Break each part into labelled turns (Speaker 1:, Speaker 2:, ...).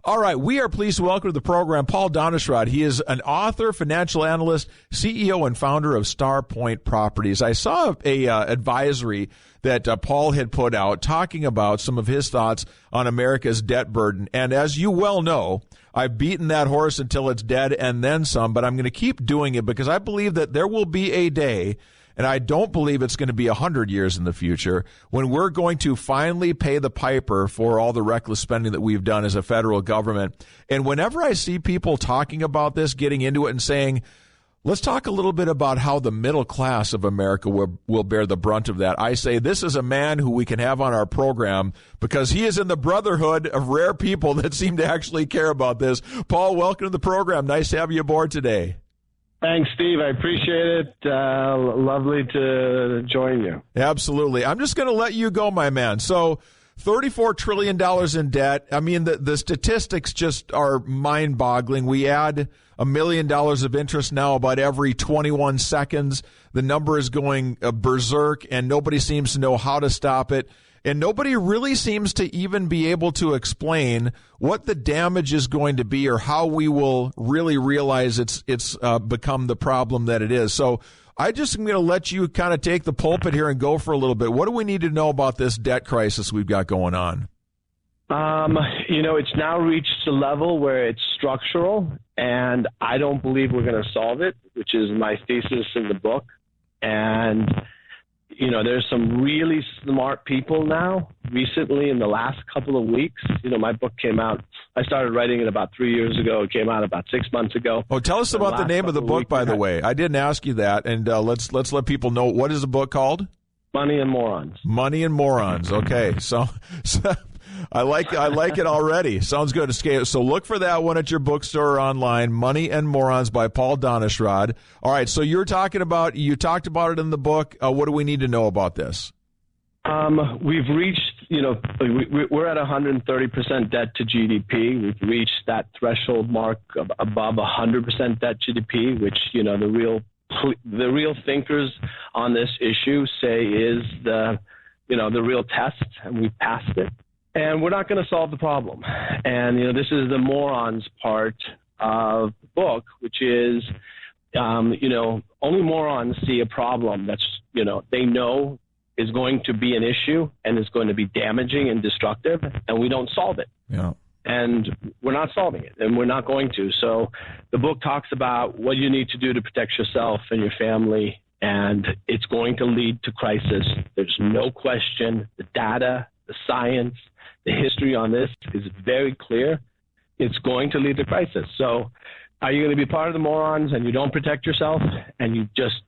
Speaker 1: All right, we are pleased to welcome to the program Paul Daneshrad. He is an author, financial analyst, CEO, and founder of Starpoint Properties. I saw a advisory that Paul had put out talking about some of his thoughts on America's debt burden. And as you well know, I've beaten that horse until it's dead and then some, but I'm going to keep doing it because I believe that there will be a day, and I don't believe it's going to be 100 years in the future, when we're going to finally pay the piper for all the reckless spending that we've done as a federal government. And whenever I see people talking about this, getting into it and saying, let's talk a little bit about how the middle class of America will bear the brunt of that, I say this is a man who we can have on our program because he is in the brotherhood of rare people that seem to actually care about this. Paul, welcome to the program. Nice to have you aboard today.
Speaker 2: Thanks, Steve. I appreciate it. Lovely to join you.
Speaker 1: Absolutely. I'm just going to let you go, my man. So $34 trillion in debt. I mean, the statistics just are mind-boggling. We add $1 million of interest now about every 21 seconds. The number is going berserk, and nobody seems to know how to stop it. And nobody really seems to even be able to explain what the damage is going to be or how we will really realize it's become the problem that it is. So I just am going to let you kind of take the pulpit here and go for a little bit. What do we need to know about this debt crisis we've got going on?
Speaker 2: It's now reached a level where it's structural, and I don't believe we're going to solve it, which is my thesis in the book. And there's some really smart people now recently in the last couple of weeks. My book came out. I started writing it about 3 years ago. It came out about 6 months ago.
Speaker 1: Oh, tell us about the name of the book, by the way. I didn't ask you that. And let's let people know. What is the book called?
Speaker 2: Money and Morons.
Speaker 1: Money and Morons. Okay. So I like it already. Sounds good. So look for that one at your bookstore or online. Money and Morons by Paul Daneshrad. All right. So you talked about it in the book. What do we need to know about this?
Speaker 2: We've reached, we're at 130% debt to GDP. We've reached that threshold mark of above 100% debt to GDP, which, the real thinkers on this issue say is the real test, and we've passed it. And we're not going to solve the problem. And, this is the morons part of the book, which is, only morons see a problem that's, they know is going to be an issue and is going to be damaging and destructive, and we don't solve it.
Speaker 1: Yeah.
Speaker 2: And we're not solving it, and we're not going to. So the book talks about what you need to do to protect yourself and your family, and it's going to lead to crisis. There's no question. The data, the science, the history on this is very clear. It's going to lead to crisis. So are you going to be part of the morons and you don't protect yourself and you just,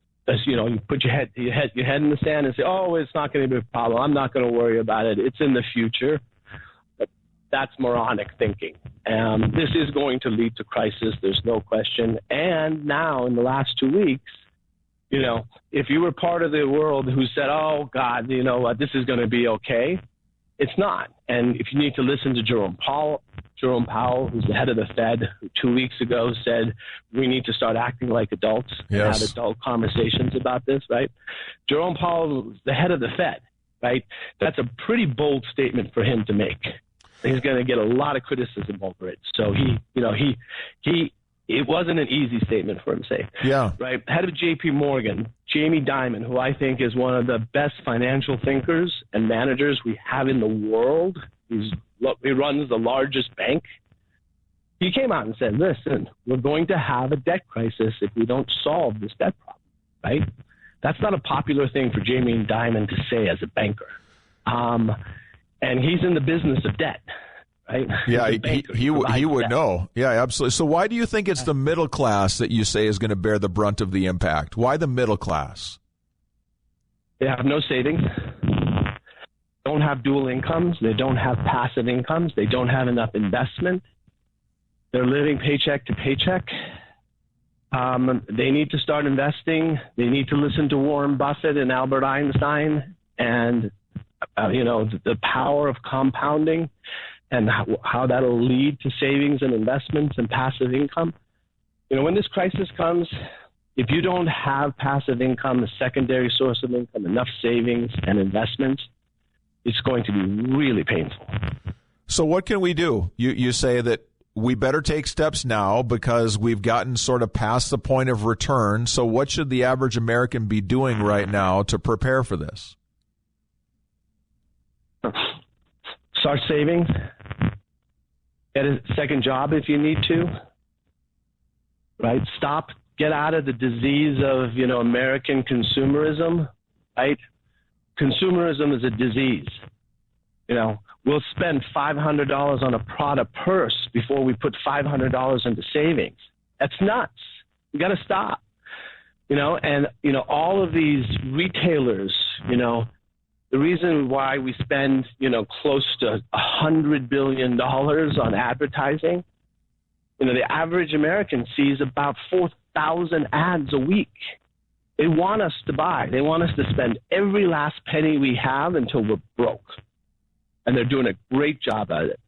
Speaker 2: you put your head in the sand and say, oh, it's not going to be a problem. I'm not going to worry about it. It's in the future. But that's moronic thinking. This is going to lead to crisis. There's no question. And now in the last 2 weeks, if you were part of the world who said, oh, God, this is going to be okay, it's not. And if you need to listen to Jerome Powell, who's the head of the Fed, who 2 weeks ago said we need to start acting like adults and have adult conversations about this, right? Jerome Powell is the head of the Fed, right? That's a pretty bold statement for him to make. He's going to get a lot of criticism over it. So it wasn't an easy statement for him to say.
Speaker 1: Yeah.
Speaker 2: Right. Head of J.P. Morgan, Jamie Dimon, who I think is one of the best financial thinkers and managers we have in the world. He runs the largest bank. He came out and said, listen, we're going to have a debt crisis if we don't solve this debt problem, right? That's not a popular thing for Jamie Dimon to say as a banker. And he's in the business of debt. Right?
Speaker 1: Yeah, he would know. Yeah, absolutely. So why do you think it's the middle class that you say is going to bear the brunt of the impact? Why the middle class?
Speaker 2: They have no savings, don't have dual incomes, they don't have passive incomes, they don't have enough investment, they're living paycheck to paycheck. They need to start investing. They need to listen to Warren Buffett and Albert Einstein and, the power of compounding and how that'll lead to savings and investments and passive income. When this crisis comes, if you don't have passive income, a secondary source of income, enough savings and investments, it's going to be really painful.
Speaker 1: So what can we do? You say that we better take steps now because we've gotten sort of past the point of return. So what should the average American be doing right now to prepare for this?
Speaker 2: Start saving. Get a second job if you need to. Right? Get out of the disease of, American consumerism, right? Consumerism is a disease. We'll spend $500 on a Prada purse before we put $500 into savings. That's nuts. We got to stop. All of these retailers, the reason why we spend, close to $100 billion on advertising, the average American sees about 4,000 ads a week. They want us to buy. They want us to spend every last penny we have until we're broke. And they're doing a great job at it.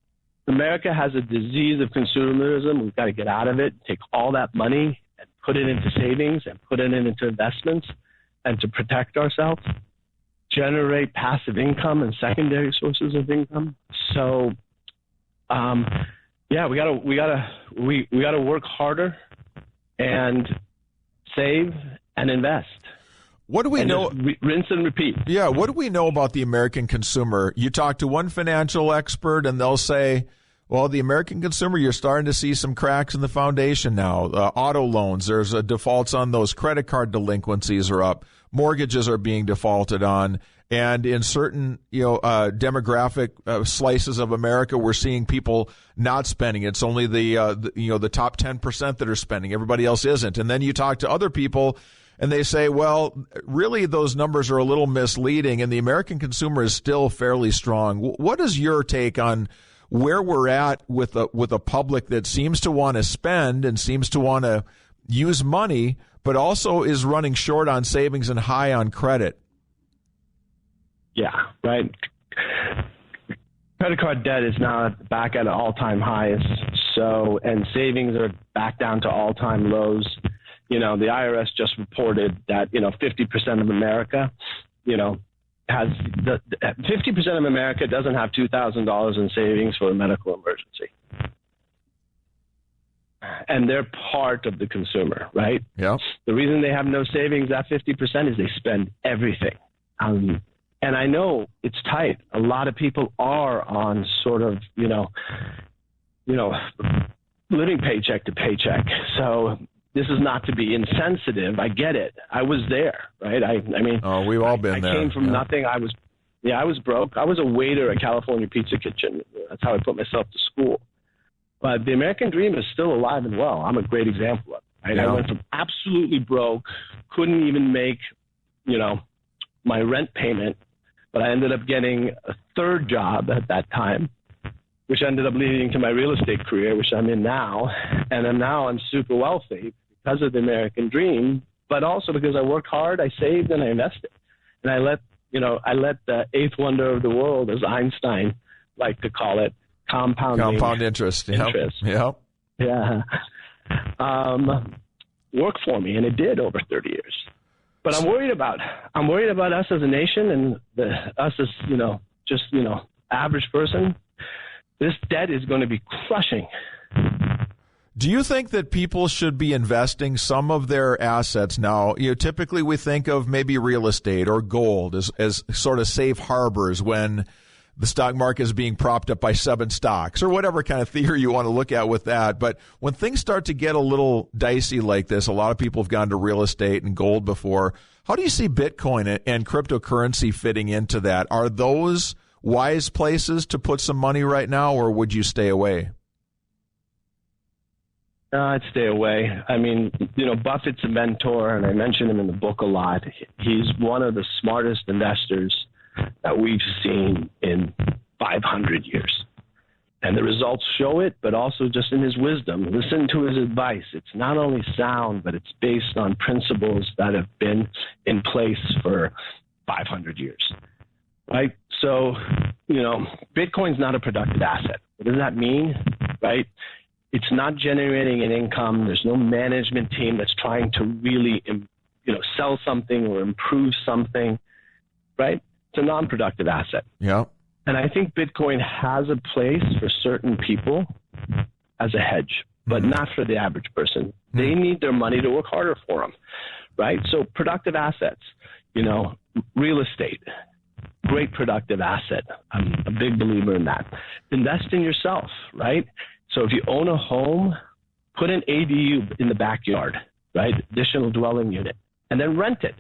Speaker 2: America has a disease of consumerism. We've got to get out of it, take all that money and put it into savings and put it into investments and to protect ourselves, generate passive income and secondary sources of income. So, we gotta work harder and save and invest.
Speaker 1: What do we know?
Speaker 2: Rinse and repeat.
Speaker 1: Yeah, what do we know about the American consumer? You talk to one financial expert and they'll say, well, the American consumer, you're starting to see some cracks in the foundation now. Auto loans, there's defaults on those. Credit card delinquencies are up. Mortgages are being defaulted on. And in certain, demographic slices of America, we're seeing people not spending. It's only the top 10% that are spending. Everybody else isn't. And then you talk to other people and they say, well, really those numbers are a little misleading and the American consumer is still fairly strong. What is your take on where we're at with a public that seems to want to spend and seems to want to use money, but also is running short on savings and high on credit?
Speaker 2: Yeah, right. Credit card debt is now back at all-time highs. So, and savings are back down to all-time lows. The IRS just reported that 50% of America, has 50% of America doesn't have $2,000 in savings for a medical emergency, and they're part of the consumer, right?
Speaker 1: Yeah.
Speaker 2: The reason they have no savings, that 50%, is they spend everything. And I know it's tight. A lot of people are on sort of, living paycheck to paycheck. So this is not to be insensitive. I get it. I was there, right?
Speaker 1: We've all been there.
Speaker 2: I came from nothing. I was broke. I was a waiter at California Pizza Kitchen. That's how I put myself to school. But the American dream is still alive and well. I'm a great example of it. Right?
Speaker 1: Yeah.
Speaker 2: I went from absolutely broke, couldn't even make, my rent payment, but I ended up getting a third job at that time, which ended up leading to my real estate career, which I'm in now. And I'm super wealthy because of the American dream, but also because I worked hard, I saved, and I invested. And I let the eighth wonder of the world, as Einstein liked to call it, compound
Speaker 1: interest.
Speaker 2: Interest.
Speaker 1: Yep.
Speaker 2: Yeah. Work for me, and it did over 30 years. But I'm worried about us as a nation and us as, average person. This debt is going to be crushing.
Speaker 1: Do you think that people should be investing some of their assets now? Typically we think of maybe real estate or gold as sort of safe harbors when the stock market is being propped up by 7 stocks or whatever kind of theory you want to look at with that. But when things start to get a little dicey like this, a lot of people have gone to real estate and gold before. How do you see Bitcoin and cryptocurrency fitting into that? Are those wise places to put some money right now, or would you stay away?
Speaker 2: I'd stay away. Buffett's a mentor, and I mention him in the book a lot. He's one of the smartest investors that we've seen in 500 years. And the results show it, but also just in his wisdom. Listen to his advice. It's not only sound, but it's based on principles that have been in place for 500 years. Right? So, Bitcoin's not a productive asset. What does that mean? Right? It's not generating an income. There's no management team that's trying to really, sell something or improve something. Right? It's a non-productive asset.
Speaker 1: Yeah.
Speaker 2: And I think Bitcoin has a place for certain people as a hedge, but not for the average person. They need their money to work harder for them, right? So productive assets, real estate, great productive asset. I'm a big believer in that. Invest in yourself, right? So if you own a home, put an ADU in the backyard, right? Additional dwelling unit, and then rent it,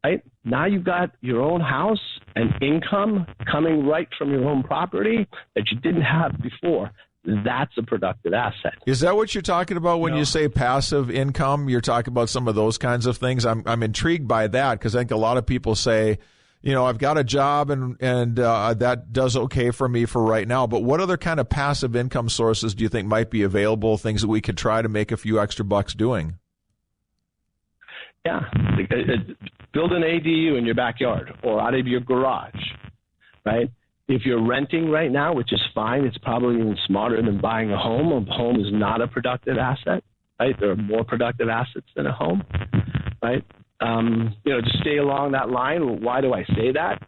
Speaker 2: right? Now you've got your own house and income coming right from your own property that you didn't have before. That's a productive asset.
Speaker 1: Is that what you're talking about when you say passive income? You're talking about some of those kinds of things. I'm intrigued by that because I think a lot of people say, I've got a job and that does okay for me for right now. But what other kind of passive income sources do you think might be available? Things that we could try to make a few extra bucks doing?
Speaker 2: Yeah, build an ADU in your backyard or out of your garage, right? If you're renting right now, which is fine, it's probably even smarter than buying a home. A home is not a productive asset, right? There are more productive assets than a home, right? To stay along that line, why do I say that?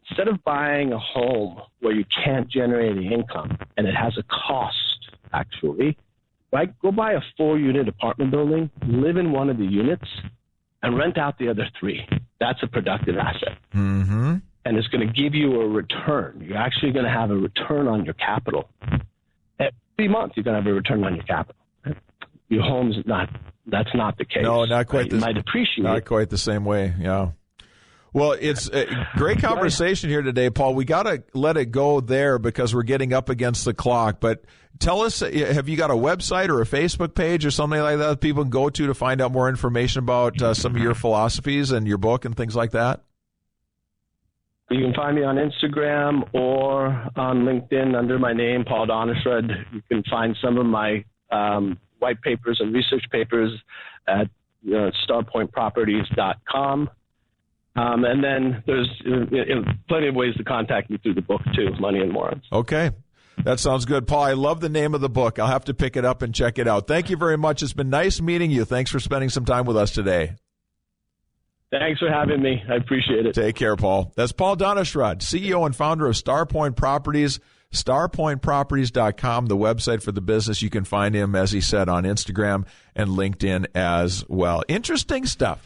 Speaker 2: Instead of buying a home where you can't generate any income and it has a cost, actually, right? Go buy a 4-unit apartment building, live in one of the units, and rent out the other 3. That's a productive asset.
Speaker 1: Mm-hmm.
Speaker 2: And it's going to give you a return. You're actually going to have a return on your capital. Every month, you're going to have a return on your capital. Your home's that's not the case.
Speaker 1: No, not quite.
Speaker 2: Right? You might appreciate
Speaker 1: not quite the same way, yeah. Well, it's a great conversation here today, Paul. We got to let it go there because we're getting up against the clock. But tell us, have you got a website or a Facebook page or something like that people can go to find out more information about some of your philosophies and your book and things like that?
Speaker 2: You can find me on Instagram or on LinkedIn under my name, Paul Daneshrad. You can find some of my white papers and research papers at starpointproperties.com. And then there's plenty of ways to contact me through the book, too, Money and Morons.
Speaker 1: Okay. That sounds good. Paul, I love the name of the book. I'll have to pick it up and check it out. Thank you very much. It's been nice meeting you. Thanks for spending some time with us today.
Speaker 2: Thanks for having me. I appreciate it.
Speaker 1: Take care, Paul. That's Paul Daneshrad, CEO and founder of StarPoint Properties, starpointproperties.com, the website for the business. You can find him, as he said, on Instagram and LinkedIn as well. Interesting stuff.